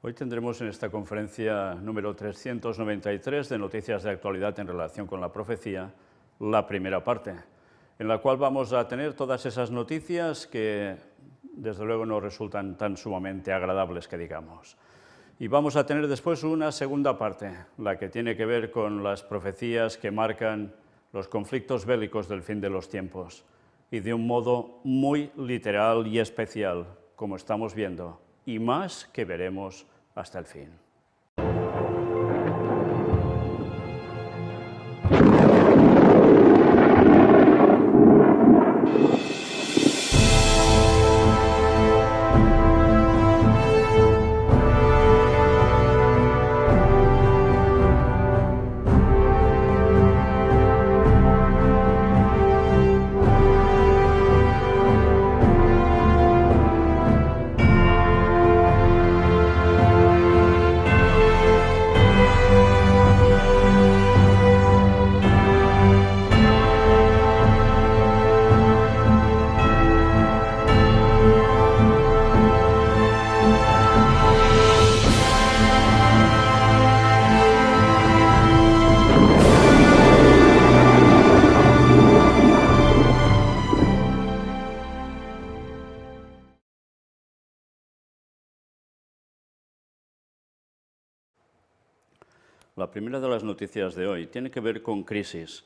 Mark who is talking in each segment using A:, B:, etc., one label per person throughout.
A: Hoy tendremos en esta conferencia número 393 de Noticias de Actualidad en relación con la profecía, la primera parte, en la cual vamos a tener todas esas noticias que desde luego no resultan tan sumamente agradables que digamos. Y vamos a tener después una segunda parte, la que tiene que ver con las profecías que marcan los conflictos bélicos del fin de los tiempos, y de un modo muy literal y especial, como estamos viendo, y más que veremos hasta el fin. La primera de las noticias de hoy tiene que ver con crisis.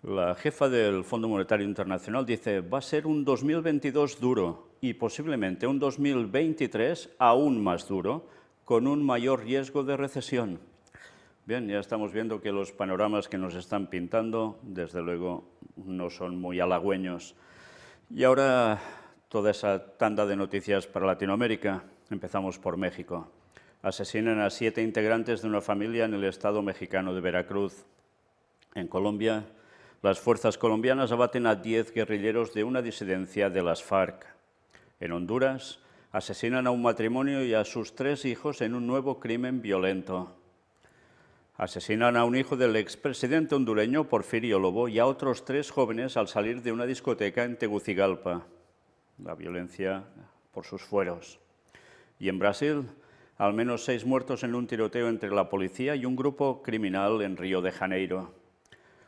A: La jefa del Fondo Monetario Internacional dice va a ser un 2022 duro y posiblemente un 2023 aún más duro, con un mayor riesgo de recesión. Bien, ya estamos viendo que los panoramas que nos están pintando, desde luego, no son muy halagüeños. Y ahora toda esa tanda de noticias para Latinoamérica. Empezamos por México. Asesinan a 7 integrantes de una familia en el estado mexicano de Veracruz. En Colombia, las fuerzas colombianas abaten a 10 guerrilleros de una disidencia de las FARC. En Honduras, asesinan a un matrimonio y a sus 3 hijos en un nuevo crimen violento. Asesinan a un hijo del expresidente hondureño Porfirio Lobo y a otros 3 jóvenes al salir de una discoteca en Tegucigalpa. La violencia por sus fueros. Y en Brasil, al menos 6 muertos en un tiroteo entre la policía y un grupo criminal en Río de Janeiro.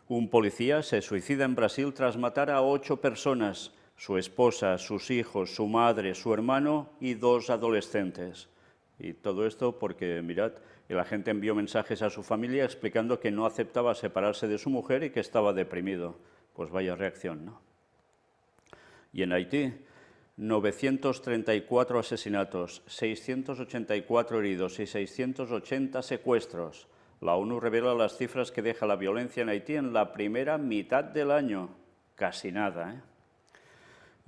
A: Un policía se suicida en Brasil tras matar a 8 personas, su esposa, sus hijos, su madre, su hermano y 2 adolescentes. Y todo esto porque, mirad, el agente envió mensajes a su familia explicando que no aceptaba separarse de su mujer y que estaba deprimido. Pues vaya reacción, ¿no? Y en Haití, 934 asesinatos, 684 heridos y 680 secuestros. La ONU revela las cifras que deja la violencia en Haití en la primera mitad del año. Casi nada, ¿eh?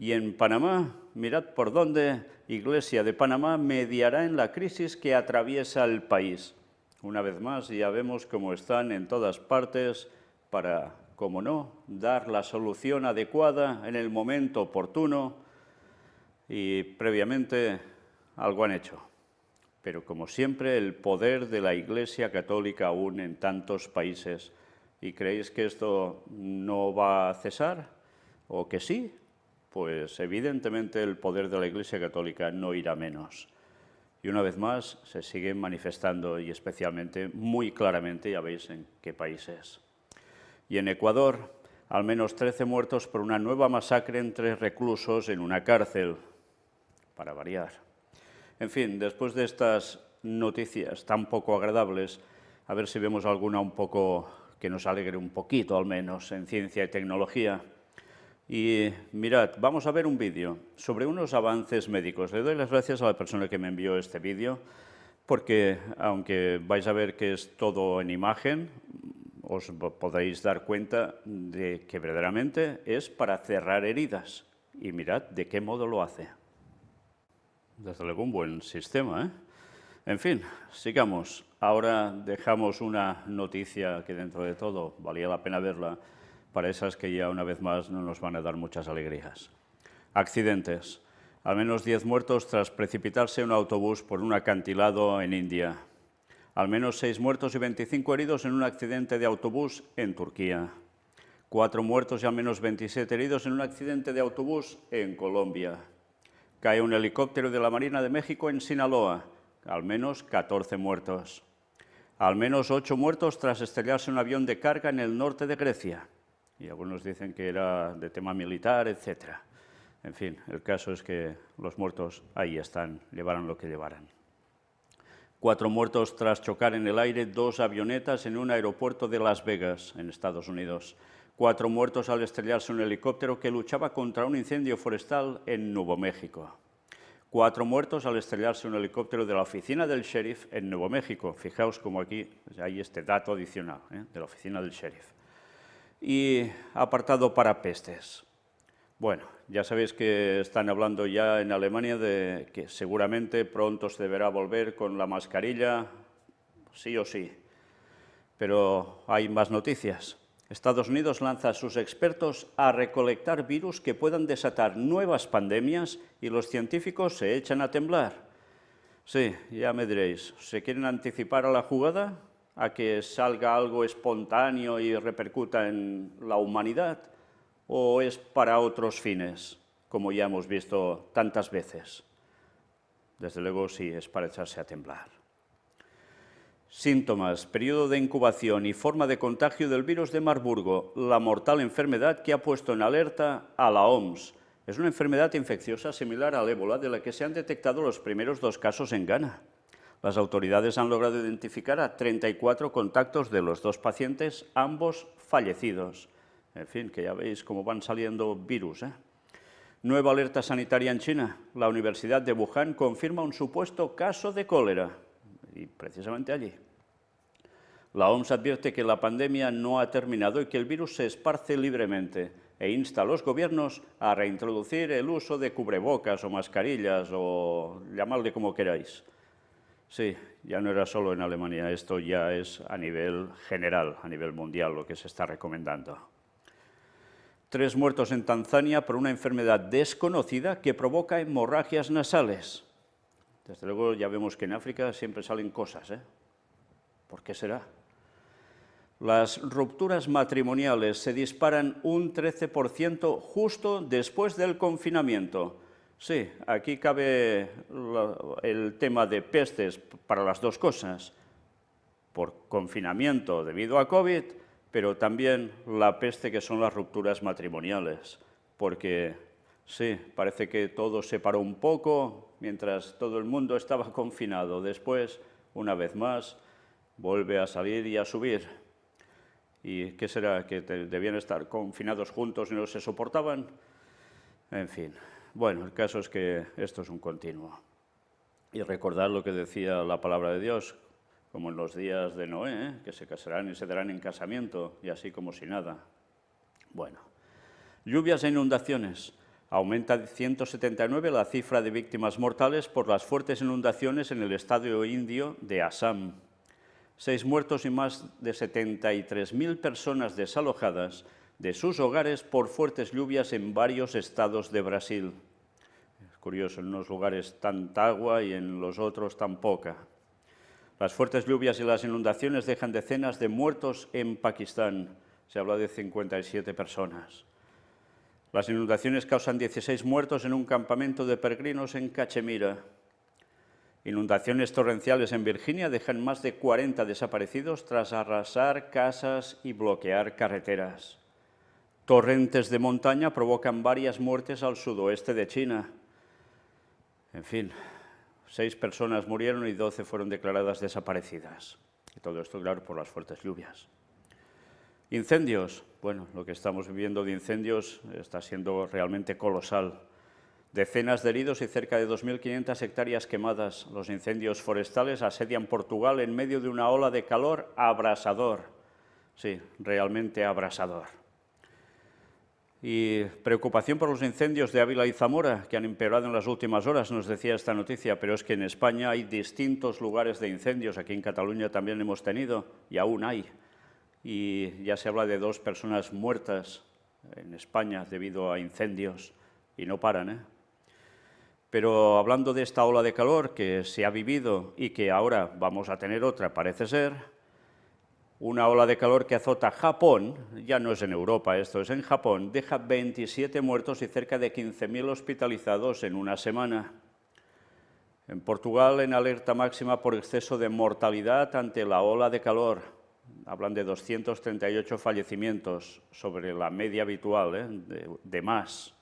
A: Y en Panamá, mirad por dónde Iglesia de Panamá mediará en la crisis que atraviesa el país. Una vez más, ya vemos cómo están en todas partes para, como no, dar la solución adecuada en el momento oportuno. Y previamente algo han hecho. Pero como siempre, el poder de la Iglesia Católica aún en tantos países. ¿Y creéis que esto no va a cesar? ¿O que sí? Pues evidentemente el poder de la Iglesia Católica no irá menos. Y una vez más se sigue manifestando y especialmente, muy claramente, ya veis en qué países. Y en Ecuador, al menos 13 muertos por una nueva masacre entre reclusos en una cárcel. Para variar. En fin, después de estas noticias tan poco agradables, a ver si vemos alguna un poco que nos alegre un poquito, al menos, en ciencia y tecnología. Y mirad, vamos a ver un vídeo sobre unos avances médicos. Le doy las gracias a la persona que me envió este vídeo, porque aunque vais a ver que es todo en imagen, os podréis dar cuenta de que verdaderamente es para cerrar heridas. Y mirad de qué modo lo hace. Desde luego un buen sistema, ¿eh? En fin, sigamos. Ahora dejamos una noticia que dentro de todo valía la pena verla, para esas que ya una vez más no nos van a dar muchas alegrías. Accidentes. Al menos 10 muertos tras precipitarse un autobús por un acantilado en India. Al menos 6 muertos y 25 heridos en un accidente de autobús en Turquía. 4 muertos y al menos 27 heridos en un accidente de autobús en Colombia. Cae un helicóptero de la Marina de México en Sinaloa. al menos 14 muertos. Al menos 8 muertos tras estrellarse un avión de carga en el norte de Grecia. Y algunos dicen que era de tema militar, etc. En fin, el caso es que los muertos ahí están, llevaran lo que llevaran. 4 muertos tras chocar en el aire 2 avionetas en un aeropuerto de Las Vegas, en Estados Unidos. 4 muertos al estrellarse un helicóptero que luchaba contra un incendio forestal en Nuevo México. 4 muertos al estrellarse un helicóptero de la oficina del sheriff en Nuevo México. Fijaos como aquí hay este dato adicional de la oficina del sheriff. Y apartado para pestes. Bueno, ya sabéis que están hablando ya en Alemania de que seguramente pronto se deberá volver con la mascarilla, sí o sí. Pero hay más noticias. Estados Unidos lanza a sus expertos a recolectar virus que puedan desatar nuevas pandemias y los científicos se echan a temblar. Sí, ya me diréis, ¿se quieren anticipar a la jugada? ¿A que salga algo espontáneo y repercuta en la humanidad? ¿O es para otros fines, como ya hemos visto tantas veces? Desde luego sí, es para echarse a temblar. Síntomas, periodo de incubación y forma de contagio del virus de Marburgo, la mortal enfermedad que ha puesto en alerta a la OMS. Es una enfermedad infecciosa similar al ébola, de la que se han detectado los primeros 2 casos en Ghana. Las autoridades han logrado identificar a 34 contactos de los 2 pacientes, ambos fallecidos. En fin, que ya veis cómo van saliendo virus, ¿eh? Nueva alerta sanitaria en China. La Universidad de Wuhan confirma un supuesto caso de cólera. Y precisamente allí. La OMS advierte que la pandemia no ha terminado y que el virus se esparce libremente e insta a los gobiernos a reintroducir el uso de cubrebocas o mascarillas o llamadle como queráis. Sí, ya no era solo en Alemania, esto ya es a nivel general, a nivel mundial lo que se está recomendando. 3 muertos en Tanzania por una enfermedad desconocida que provoca hemorragias nasales. Desde luego ya vemos que en África siempre salen cosas, ¿eh? ¿Por qué será? Las rupturas matrimoniales se disparan un 13% justo después del confinamiento. Sí, aquí cabe el tema de pestes para las 2 cosas. Por confinamiento debido a COVID, pero también la peste que son las rupturas matrimoniales. Porque sí, parece que todo se paró un poco mientras todo el mundo estaba confinado. Después, una vez más, vuelve a salir y a subir. ¿Y qué será? ¿Que debían estar confinados juntos y no se soportaban? En fin, bueno, el caso es que esto es un continuo. Y recordad lo que decía la palabra de Dios, como en los días de Noé, que se casarán y se darán en casamiento, y así como si nada. Bueno, lluvias e inundaciones. Aumenta de 179 la cifra de víctimas mortales por las fuertes inundaciones en el estado indio de Assam. 6 muertos y más de 73.000 personas desalojadas de sus hogares por fuertes lluvias en varios estados de Brasil. Es curioso, en unos lugares tanta agua y en los otros tan poca. Las fuertes lluvias y las inundaciones dejan decenas de muertos en Pakistán. Se habla de 57 personas. Las inundaciones causan 16 muertos en un campamento de peregrinos en Cachemira. Inundaciones torrenciales en Virginia dejan más de 40 desaparecidos tras arrasar casas y bloquear carreteras. Torrentes de montaña provocan varias muertes al sudoeste de China. En fin, 6 personas murieron y 12 fueron declaradas desaparecidas. Y todo esto, claro, por las fuertes lluvias. Incendios. Bueno, lo que estamos viviendo de incendios está siendo realmente colosal. Decenas de heridos y cerca de 2.500 hectáreas quemadas. Los incendios forestales asedian Portugal en medio de una ola de calor abrasador. Sí, realmente abrasador. Y preocupación por los incendios de Ávila y Zamora, que han empeorado en las últimas horas, nos decía esta noticia, pero es que en España hay distintos lugares de incendios. Aquí en Cataluña también hemos tenido, y aún hay. Y ya se habla de 2 personas muertas en España debido a incendios, y no paran, ¿eh? Pero hablando de esta ola de calor que se ha vivido y que ahora vamos a tener otra, parece ser, una ola de calor que azota Japón, ya no es en Europa esto, es en Japón, deja 27 muertos y cerca de 15.000 hospitalizados en una semana. En Portugal, en alerta máxima por exceso de mortalidad ante la ola de calor. Hablan de 238 fallecimientos sobre la media habitual, de más.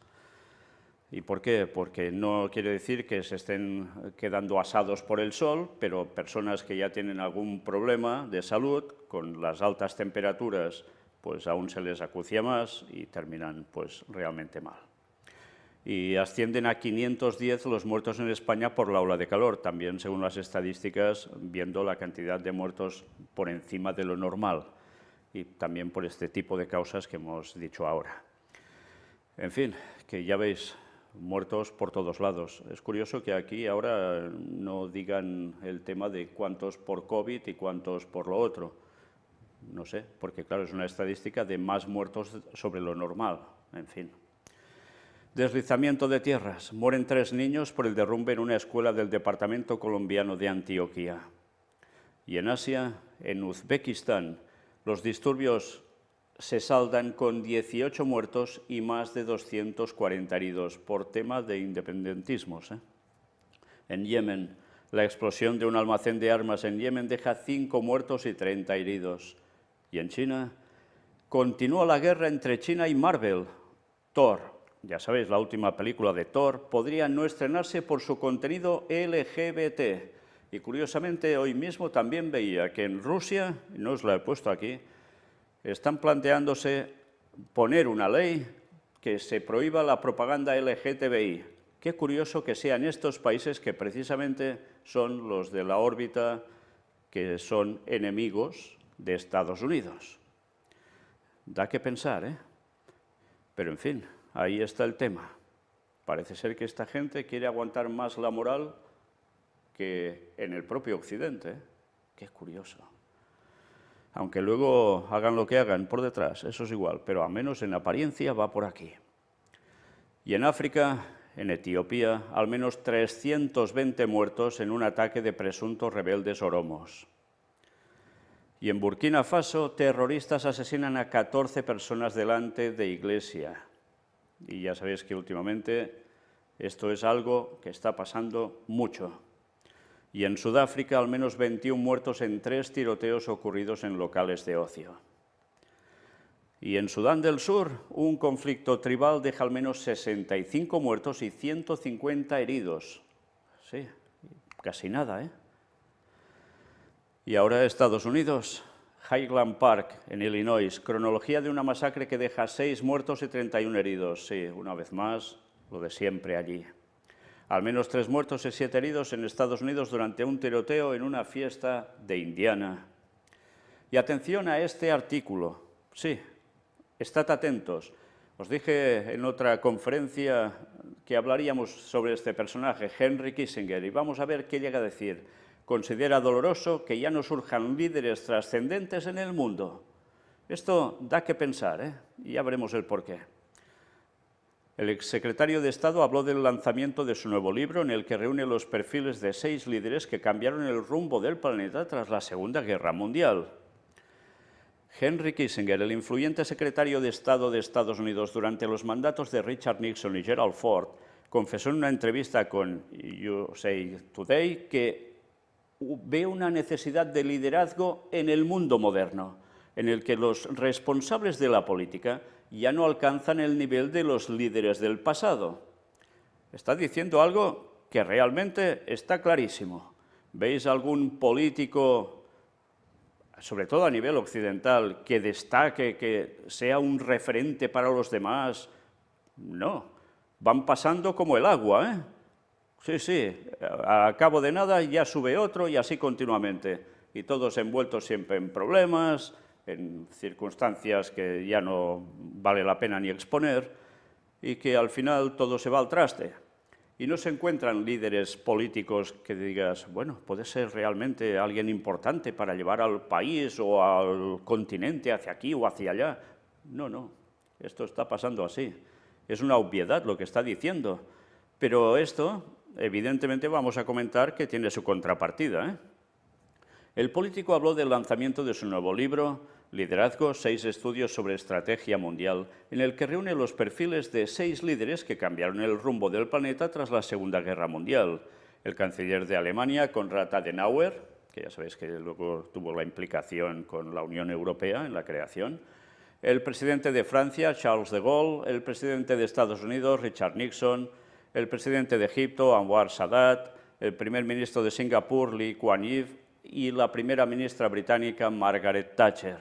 A: ¿Y por qué? Porque no quiere decir que se estén quedando asados por el sol, pero personas que ya tienen algún problema de salud, con las altas temperaturas, pues aún se les acucia más y terminan pues realmente mal. Y ascienden a 510 los muertos en España por la ola de calor, también según las estadísticas, viendo la cantidad de muertos por encima de lo normal y también por este tipo de causas que hemos dicho ahora. En fin, que ya veis, muertos por todos lados. Es curioso que aquí ahora no digan el tema de cuántos por COVID y cuántos por lo otro. No sé, porque claro, es una estadística de más muertos sobre lo normal, en fin. Deslizamiento de tierras. Mueren 3 niños por el derrumbe en una escuela del departamento colombiano de Antioquia. Y en Asia, en Uzbekistán, los disturbios se saldan con 18 muertos y más de 240 heridos por tema de independentismos. En Yemen, la explosión de un almacén de armas en Yemen deja 5 muertos y 30 heridos. Y en China, continúa la guerra entre China y Marvel. Thor. Ya sabéis, la última película de Thor podría no estrenarse por su contenido LGBT. Y curiosamente, hoy mismo también veía que en Rusia, no os la he puesto aquí, están planteándose poner una ley que se prohíba la propaganda LGTBI. Qué curioso que sean estos países que precisamente son los de la órbita que son enemigos de Estados Unidos. Da que pensar, ¿eh? Pero en fin, ahí está el tema. Parece ser que esta gente quiere aguantar más la moral que en el propio Occidente. Qué curioso. Aunque luego hagan lo que hagan por detrás, eso es igual, pero al menos en apariencia va por aquí. Y en África, en Etiopía, al menos 320 muertos en un ataque de presuntos rebeldes oromos. Y en Burkina Faso, terroristas asesinan a 14 personas delante de iglesia. Y ya sabéis que últimamente esto es algo que está pasando mucho. Y en Sudáfrica, al menos 21 muertos en 3 tiroteos ocurridos en locales de ocio. Y en Sudán del Sur, un conflicto tribal deja al menos 65 muertos y 150 heridos. Sí, casi nada, ¿eh? Y ahora Estados Unidos, Highland Park, en Illinois, cronología de una masacre que deja 6 muertos y 31 heridos. Sí, una vez más, lo de siempre allí. Al menos 3 muertos y 7 heridos en Estados Unidos durante un tiroteo en una fiesta de Indiana. Y atención a este artículo. Sí, estad atentos. Os dije en otra conferencia que hablaríamos sobre este personaje, Henry Kissinger, y vamos a ver qué llega a decir. Considera doloroso que ya no surjan líderes trascendentes en el mundo. Esto da que pensar, ¿eh? Y ya veremos el porqué. El exsecretario de Estado habló del lanzamiento de su nuevo libro, en el que reúne los perfiles de 6 líderes que cambiaron el rumbo del planeta tras la Segunda Guerra Mundial. Henry Kissinger, el influyente secretario de Estado de Estados Unidos durante los mandatos de Richard Nixon y Gerald Ford, confesó en una entrevista con USA Today que ve una necesidad de liderazgo en el mundo moderno, en el que los responsables de la política ya no alcanzan el nivel de los líderes del pasado. Está diciendo algo que realmente está clarísimo. ¿Veis algún político, sobre todo a nivel occidental, que destaque, que sea un referente para los demás? No, van pasando como el agua, ¿eh? Sí, a cabo de nada ya sube otro y así continuamente. Y todos envueltos siempre en problemas, en circunstancias que ya no vale la pena ni exponer, y que al final todo se va al traste. Y no se encuentran líderes políticos que digas, bueno, puede ser realmente alguien importante para llevar al país o al continente hacia aquí o hacia allá. No, esto está pasando así. Es una obviedad lo que está diciendo, pero esto, evidentemente, vamos a comentar que tiene su contrapartida, ¿eh? El político habló del lanzamiento de su nuevo libro, Liderazgo, 6 estudios sobre estrategia mundial, en el que reúne los perfiles de 6 líderes que cambiaron el rumbo del planeta tras la Segunda Guerra Mundial. el canciller de Alemania, Konrad Adenauer, que ya sabéis que luego tuvo la implicación con la Unión Europea en la creación, el presidente de Francia, Charles de Gaulle, el presidente de Estados Unidos, Richard Nixon, el presidente de Egipto, Anwar Sadat, el primer ministro de Singapur, Lee Kuan Yew, y la primera ministra británica, Margaret Thatcher.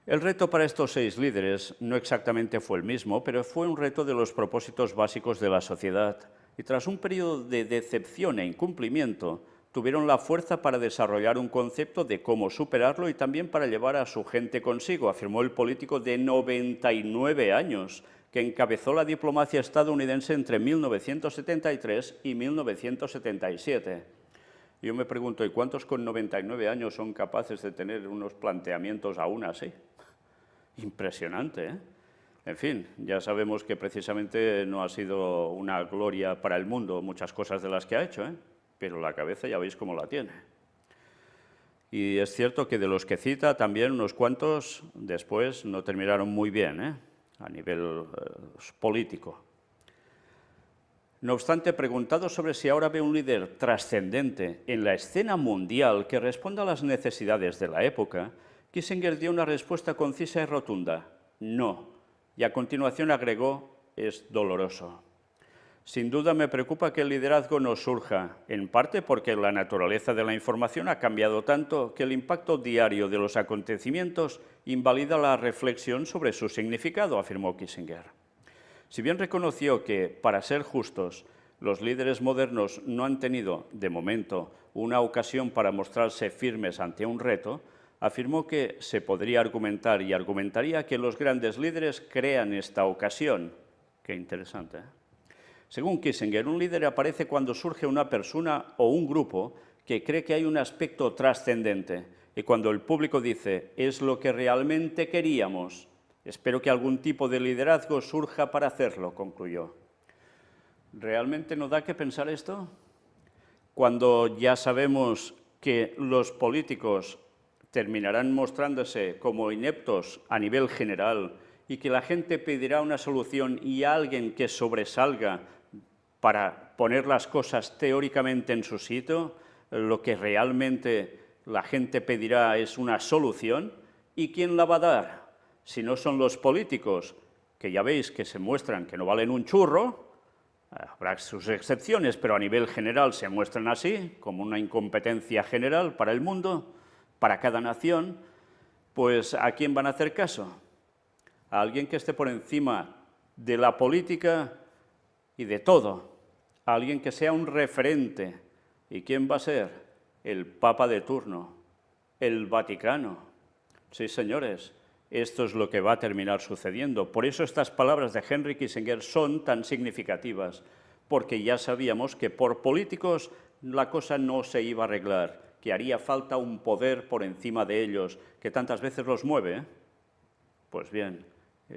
A: El reto para estos 6 líderes no exactamente fue el mismo, pero fue un reto de los propósitos básicos de la sociedad, y tras un periodo de decepción e incumplimiento, tuvieron la fuerza para desarrollar un concepto de cómo superarlo y también para llevar a su gente consigo, afirmó el político de 99 años, que encabezó la diplomacia estadounidense entre 1973 y 1977. Yo me pregunto, ¿y cuántos con 99 años son capaces de tener unos planteamientos aún así? Impresionante, ¿eh? En fin, ya sabemos que precisamente no ha sido una gloria para el mundo muchas cosas de las que ha hecho, ¿eh? Pero la cabeza ya veis cómo la tiene. Y es cierto que de los que cita también unos cuantos después no terminaron muy bien, ¿eh? A nivel político. No obstante, preguntado sobre si ahora ve un líder trascendente en la escena mundial que responda a las necesidades de la época, Kissinger dio una respuesta concisa y rotunda: no. Y a continuación agregó: es doloroso. Sin duda me preocupa que el liderazgo no surja, en parte porque la naturaleza de la información ha cambiado tanto que el impacto diario de los acontecimientos invalida la reflexión sobre su significado, afirmó Kissinger. Si bien reconoció que, para ser justos, los líderes modernos no han tenido, de momento, una ocasión para mostrarse firmes ante un reto, afirmó que se podría argumentar y argumentaría que los grandes líderes crean esta ocasión. Qué interesante, ¿eh? Según Kissinger, un líder aparece cuando surge una persona o un grupo que cree que hay un aspecto trascendente y cuando el público dice, es lo que realmente queríamos. Espero que algún tipo de liderazgo surja para hacerlo, concluyó. ¿Realmente no da que pensar esto? Cuando ya sabemos que los políticos terminarán mostrándose como ineptos a nivel general y que la gente pedirá una solución y alguien que sobresalga para poner las cosas teóricamente en su sitio, lo que realmente la gente pedirá es una solución, ¿y quién la va a dar? Si no son los políticos, que ya veis que se muestran que no valen un churro, habrá sus excepciones, pero a nivel general se muestran así, como una incompetencia general para el mundo, para cada nación, pues ¿a quién van a hacer caso? A alguien que esté por encima de la política y de todo, a alguien que sea un referente. ¿Y quién va a ser? El Papa de turno, el Vaticano. Sí, señores, esto es lo que va a terminar sucediendo. Por eso estas palabras de Henry Kissinger son tan significativas, porque ya sabíamos que por políticos la cosa no se iba a arreglar, que haría falta un poder por encima de ellos, que tantas veces los mueve, ¿eh? Pues bien,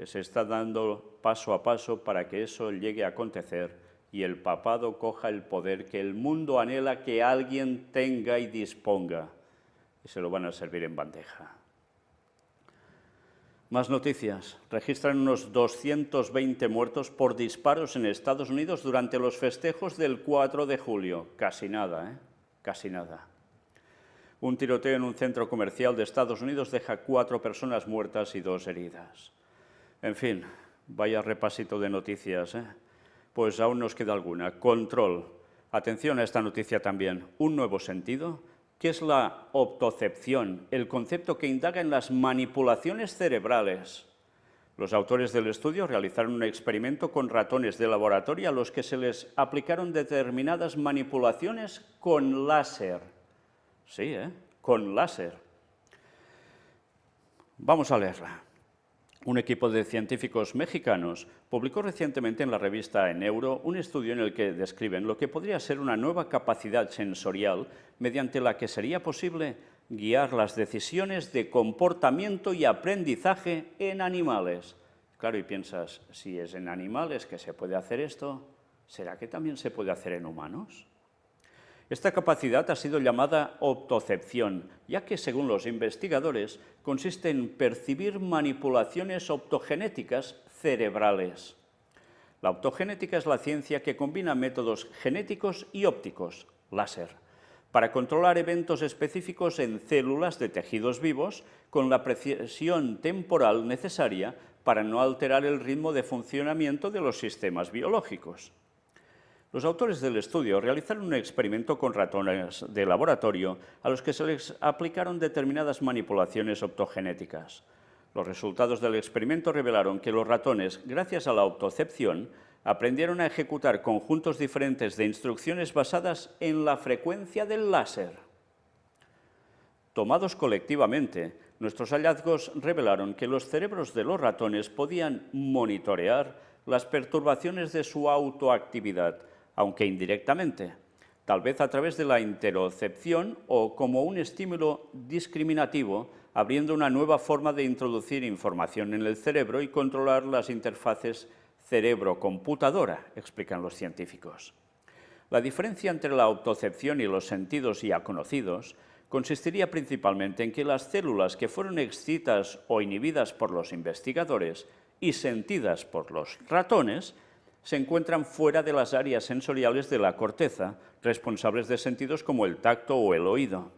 A: se está dando paso a paso para que eso llegue a acontecer y el papado coja el poder que el mundo anhela que alguien tenga y disponga. Y se lo van a servir en bandeja. Más noticias. Registran unos 220 muertos por disparos en Estados Unidos durante los festejos del 4 de julio. Casi nada, ¿eh? Casi nada. Un tiroteo en un centro comercial de Estados Unidos deja 4 personas muertas y 2 heridas. En fin, vaya repasito de noticias, ¿eh? Pues aún nos queda alguna. Control. Atención a esta noticia también. Un nuevo sentido. ¿Qué es la optocepción? El concepto que indaga en las manipulaciones cerebrales. Los autores del estudio realizaron un experimento con ratones de laboratorio a los que se les aplicaron determinadas manipulaciones con láser. Sí, con láser. Vamos a leerla. Un equipo de científicos mexicanos publicó recientemente en la revista Neuro un estudio en el que describen lo que podría ser una nueva capacidad sensorial mediante la que sería posible guiar las decisiones de comportamiento y aprendizaje en animales. Claro, y piensas, si es en animales que se puede hacer esto, ¿será que también se puede hacer en humanos? Esta capacidad ha sido llamada optocepción, ya que, según los investigadores, consiste en percibir manipulaciones optogenéticas cerebrales. La optogenética es la ciencia que combina métodos genéticos y ópticos, láser, para controlar eventos específicos en células de tejidos vivos con la precisión temporal necesaria para no alterar el ritmo de funcionamiento de los sistemas biológicos. Los autores del estudio realizaron un experimento con ratones de laboratorio a los que se les aplicaron determinadas manipulaciones optogenéticas. Los resultados del experimento revelaron que los ratones, gracias a la optocepción, aprendieron a ejecutar conjuntos diferentes de instrucciones basadas en la frecuencia del láser. Tomados colectivamente, nuestros hallazgos revelaron que los cerebros de los ratones podían monitorear las perturbaciones de su autoactividad, aunque indirectamente, tal vez a través de la interocepción o como un estímulo discriminativo, abriendo una nueva forma de introducir información en el cerebro y controlar las interfaces cerebro-computadora, explican los científicos. La diferencia entre la optocepción y los sentidos ya conocidos consistiría principalmente en que las células que fueron excitas o inhibidas por los investigadores y sentidas por los ratones se encuentran fuera de las áreas sensoriales de la corteza, responsables de sentidos como el tacto o el oído.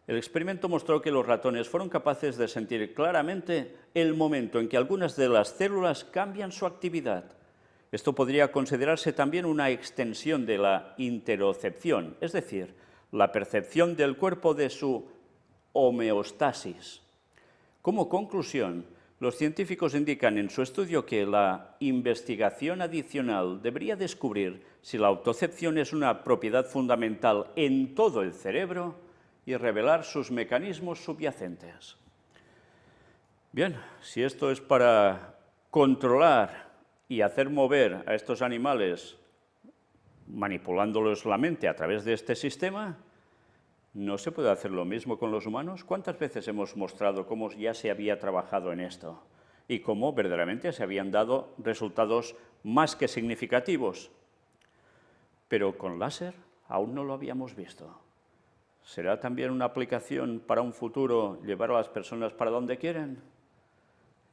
A: El experimento mostró que los ratones fueron capaces de sentir claramente el momento en que algunas de las células cambian su actividad. Esto podría considerarse también una extensión de la interocepción, es decir, la percepción del cuerpo de su homeostasis. Como conclusión, los científicos indican en su estudio que la investigación adicional debería descubrir si la optocepción es una propiedad fundamental en todo el cerebro y revelar sus mecanismos subyacentes. Bien, si esto es para controlar y hacer mover a estos animales manipulándolos la mente a través de este sistema, ¿no se puede hacer lo mismo con los humanos? ¿Cuántas veces hemos mostrado cómo ya se había trabajado en esto y cómo verdaderamente se habían dado resultados más que significativos? Pero con láser aún no lo habíamos visto. ¿Será también una aplicación para un futuro llevar a las personas para donde quieren?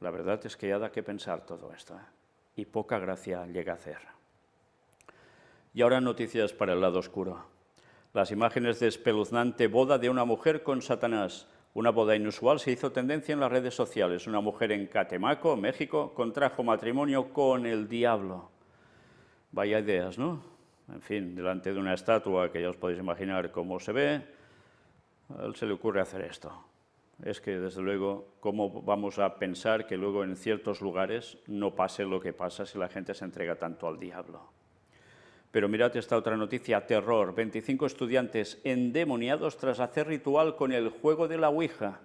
A: La verdad es que ya da que pensar todo esto, y poca gracia llega a hacer. Y ahora noticias para el lado oscuro. Las imágenes de espeluznante boda de una mujer con Satanás. Una boda inusual se hizo tendencia en las redes sociales. Una mujer en Catemaco, México, contrajo matrimonio con el diablo. Vaya ideas, ¿no? En fin, delante de una estatua que ya os podéis imaginar cómo se ve, a él se le ocurre hacer esto. Es que, desde luego, ¿cómo vamos a pensar que luego en ciertos lugares no pase lo que pasa si la gente se entrega tanto al diablo? Pero mirad esta otra noticia, terror. 25 estudiantes endemoniados tras hacer ritual con el juego de la Ouija.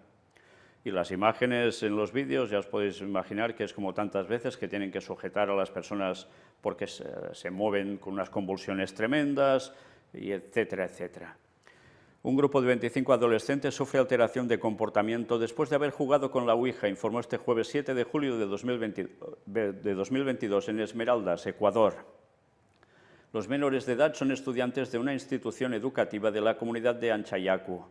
A: Y las imágenes en los vídeos, ya os podéis imaginar que es como tantas veces que tienen que sujetar a las personas porque se mueven con unas convulsiones tremendas, y etcétera, etcétera. Un grupo de 25 adolescentes sufre alteración de comportamiento después de haber jugado con la Ouija, informó este jueves 7 de julio de 2022 en Esmeraldas, Ecuador. Los menores de edad son estudiantes de una institución educativa de la comunidad de Anchayacu.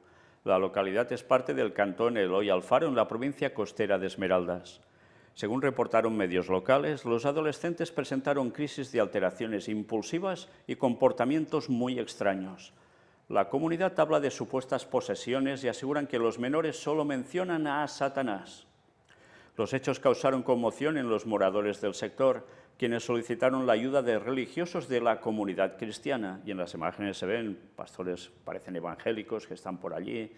A: La localidad es parte del cantón Eloy Alfaro, en la provincia costera de Esmeraldas. Según reportaron medios locales, los adolescentes presentaron crisis de alteraciones impulsivas y comportamientos muy extraños. La comunidad habla de supuestas posesiones y aseguran que los menores solo mencionan a Satanás. Los hechos causaron conmoción en los moradores del sector, quienes solicitaron la ayuda de religiosos de la comunidad cristiana. Y en las imágenes se ven pastores, parecen evangélicos, que están por allí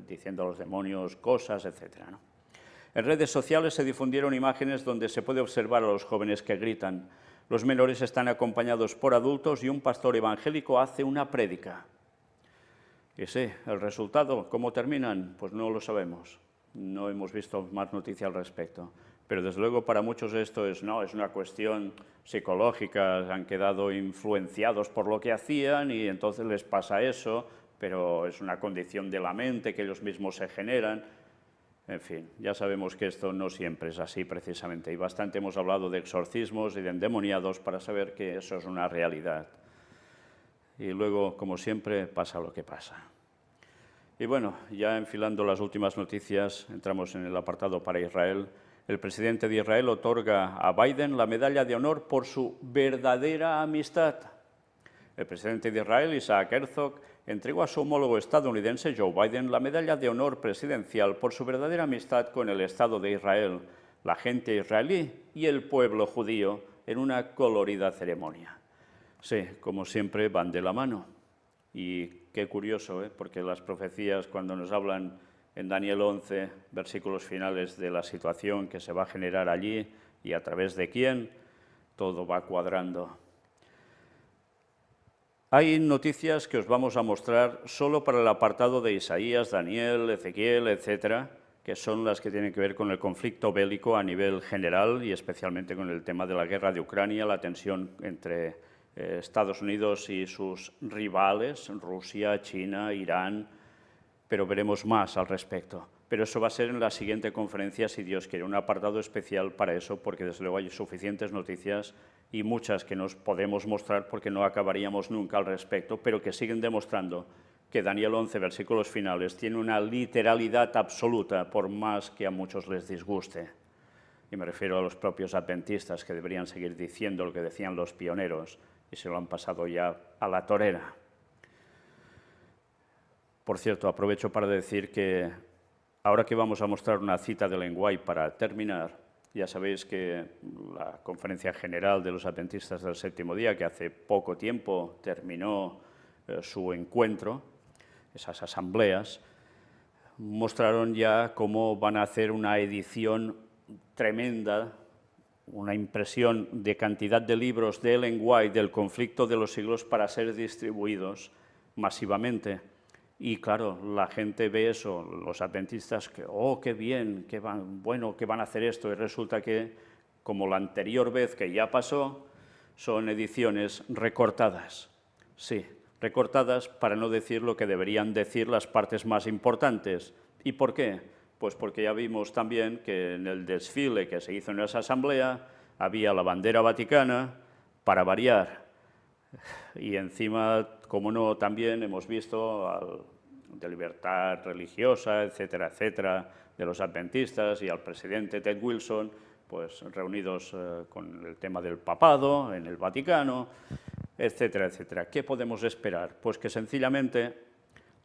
A: diciendo a los demonios cosas, etc., ¿no? En redes sociales se difundieron imágenes donde se puede observar a los jóvenes que gritan. Los menores están acompañados por adultos y un pastor evangélico hace una prédica. Y sí, el resultado, ¿cómo terminan? Pues no lo sabemos. No hemos visto más noticia al respecto. Pero desde luego para muchos esto es una cuestión psicológica, han quedado influenciados por lo que hacían y entonces les pasa eso, pero es una condición de la mente que ellos mismos se generan. En fin, ya sabemos que esto no siempre es así precisamente, y bastante hemos hablado de exorcismos y de endemoniados para saber que eso es una realidad. Y luego, como siempre, pasa lo que pasa. Y bueno, ya enfilando las últimas noticias, entramos en el apartado para Israel. el presidente de Israel otorga a Biden la medalla de honor por su verdadera amistad. El presidente de Israel, Isaac Herzog, entregó a su homólogo estadounidense, Joe Biden, la medalla de honor presidencial por su verdadera amistad con el Estado de Israel, la gente israelí y el pueblo judío en una colorida ceremonia. Sí, como siempre, van de la mano. Y qué curioso, porque las profecías, cuando nos hablan en Daniel 11, versículos finales de la situación que se va a generar allí y a través de quién, todo va cuadrando. Hay noticias que os vamos a mostrar solo para el apartado de Isaías, Daniel, Ezequiel, etcétera, que son las que tienen que ver con el conflicto bélico a nivel general y especialmente con el tema de la guerra de Ucrania, la tensión entre Estados Unidos y sus rivales, Rusia, China, Irán, pero veremos más al respecto. Pero eso va a ser en la siguiente conferencia, si Dios quiere, un apartado especial para eso, porque desde luego hay suficientes noticias y muchas que nos podemos mostrar porque no acabaríamos nunca al respecto, pero que siguen demostrando que Daniel 11, versículos finales, tiene una literalidad absoluta, por más que a muchos les disguste. Y me refiero a los propios adventistas, que deberían seguir diciendo lo que decían los pioneros, y se lo han pasado ya a la torera. Por cierto, aprovecho para decir que ahora que vamos a mostrar una cita de Ellen White para terminar, ya sabéis que la Conferencia General de los Adventistas del Séptimo Día, que hace poco tiempo terminó su encuentro, esas asambleas, mostraron ya cómo van a hacer una edición tremenda, una impresión de cantidad de libros de Ellen White del conflicto de los siglos para ser distribuidos masivamente. Y claro, la gente ve eso, los adventistas, que oh, qué bien, que van a hacer esto, y resulta que, como la anterior vez que ya pasó, son ediciones recortadas. Sí, recortadas para no decir lo que deberían decir las partes más importantes. ¿Y por qué? Pues porque ya vimos también que en el desfile que se hizo en esa asamblea había la bandera vaticana para variar. Y encima, como no, también hemos visto de libertad religiosa, etcétera, etcétera, de los adventistas y al presidente Ted Wilson, pues reunidos con el tema del papado en el Vaticano, etcétera, etcétera. ¿Qué podemos esperar? Pues que sencillamente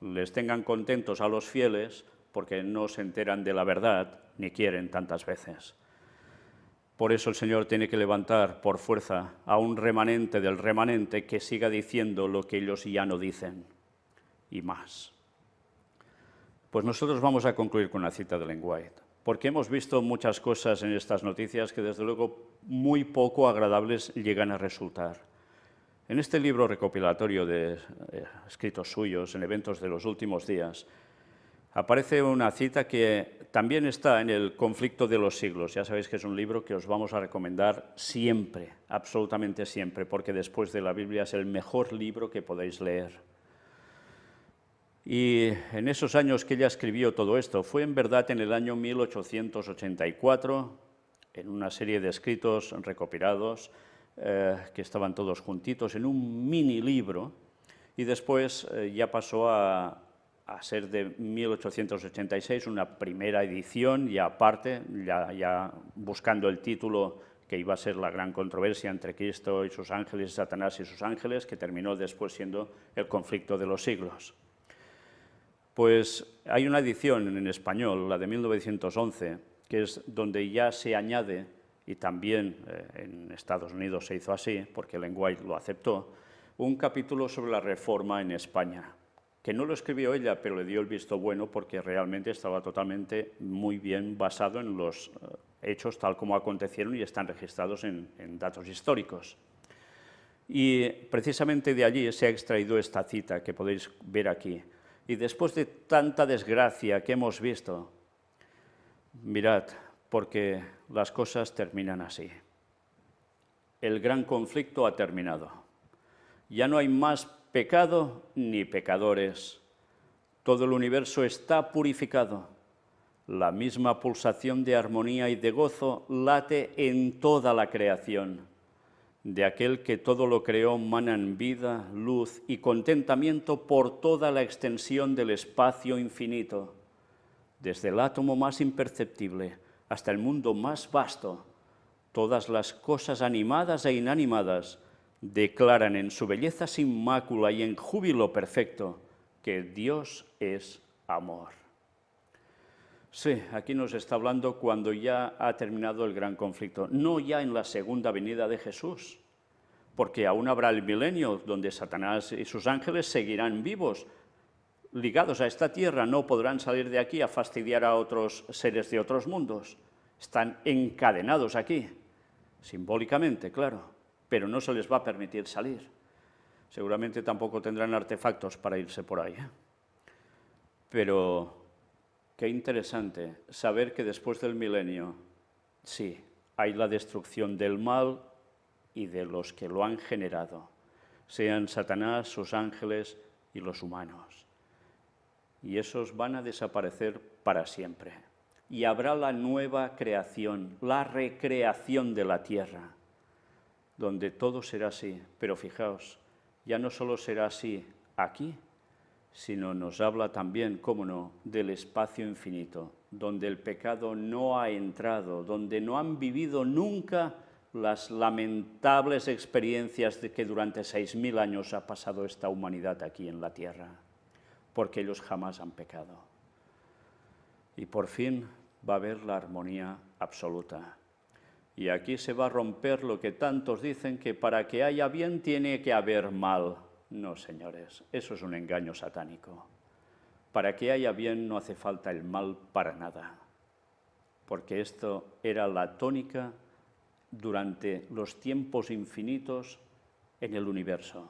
A: les tengan contentos a los fieles porque no se enteran de la verdad ni quieren tantas veces. Por eso el Señor tiene que levantar por fuerza a un remanente del remanente que siga diciendo lo que ellos ya no dicen, y más. Pues nosotros vamos a concluir con la cita de Ellen White, porque hemos visto muchas cosas en estas noticias que desde luego muy poco agradables llegan a resultar. En este libro recopilatorio de escritos suyos en eventos de los últimos días, aparece una cita que también está en el conflicto de los siglos. Ya sabéis que es un libro que os vamos a recomendar siempre, absolutamente siempre, porque después de la Biblia es el mejor libro que podéis leer. Y en esos años que ella escribió todo esto, fue en verdad en el año 1884, en una serie de escritos recopilados, que estaban todos juntitos en un mini libro, y después ya pasó a ser de 1886 una primera edición, ya aparte, ya buscando el título que iba a ser la gran controversia entre Cristo y sus ángeles, Satanás y sus ángeles, que terminó después siendo el conflicto de los siglos. Pues hay una edición en español, la de 1911, que es donde ya se añade, y también en Estados Unidos se hizo así, porque Ellen White lo aceptó, un capítulo sobre la Reforma en España, que no lo escribió ella, pero le dio el visto bueno porque realmente estaba totalmente muy bien basado en los hechos tal como acontecieron y están registrados en datos históricos. Y precisamente de allí se ha extraído esta cita que podéis ver aquí. Y después de tanta desgracia que hemos visto, mirad, porque las cosas terminan así. El gran conflicto ha terminado. Ya no hay más pecado ni pecadores. Todo el universo está purificado. La misma pulsación de armonía y de gozo late en toda la creación. De aquel que todo lo creó manan vida, luz y contentamiento por toda la extensión del espacio infinito, desde el átomo más imperceptible hasta el mundo más vasto, todas las cosas animadas e inanimadas declaran en su belleza sin mácula y en júbilo perfecto que Dios es amor. Sí, aquí nos está hablando cuando ya ha terminado el gran conflicto, no ya en la segunda venida de Jesús, porque aún habrá el milenio donde Satanás y sus ángeles seguirán vivos, ligados a esta tierra, no podrán salir de aquí a fastidiar a otros seres de otros mundos. Están encadenados aquí, simbólicamente, claro, pero no se les va a permitir salir. Seguramente tampoco tendrán artefactos para irse por ahí. Pero qué interesante saber que después del milenio, sí, hay la destrucción del mal y de los que lo han generado, sean Satanás, sus ángeles y los humanos. Y esos van a desaparecer para siempre. Y habrá la nueva creación, la recreación de la tierra, donde todo será así. Pero fijaos, ya no solo será así aquí, sino nos habla también, cómo no, del espacio infinito, donde el pecado no ha entrado, donde no han vivido nunca las lamentables experiencias de que durante 6.000 años ha pasado esta humanidad aquí en la tierra, porque ellos jamás han pecado. Y por fin va a haber la armonía absoluta. Y aquí se va a romper lo que tantos dicen, que para que haya bien tiene que haber mal. No, señores, eso es un engaño satánico. Para que haya bien no hace falta el mal para nada, porque esto era la tónica durante los tiempos infinitos en el universo,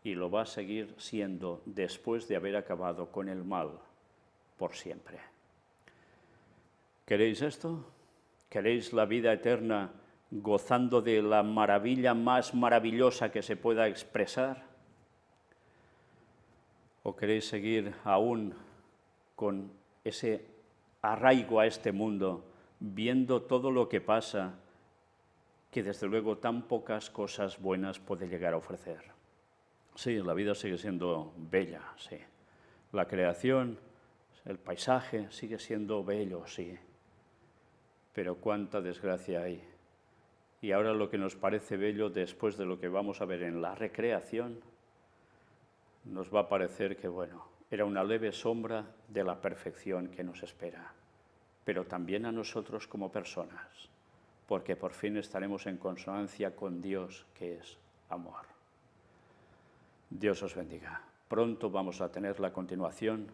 A: y lo va a seguir siendo después de haber acabado con el mal por siempre. ¿Queréis esto? ¿Queréis la vida eterna gozando de la maravilla más maravillosa que se pueda expresar? ¿O queréis seguir aún con ese arraigo a este mundo, viendo todo lo que pasa, que desde luego tan pocas cosas buenas puede llegar a ofrecer? Sí, la vida sigue siendo bella, sí. La creación, el paisaje sigue siendo bello, sí. Pero cuánta desgracia hay. Y ahora lo que nos parece bello, después de lo que vamos a ver en la recreación, nos va a parecer que, bueno, era una leve sombra de la perfección que nos espera. Pero también a nosotros como personas, porque por fin estaremos en consonancia con Dios, que es amor. Dios os bendiga. Pronto vamos a tener la continuación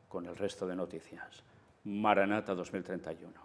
A: con el resto de noticias. Maranata 2031.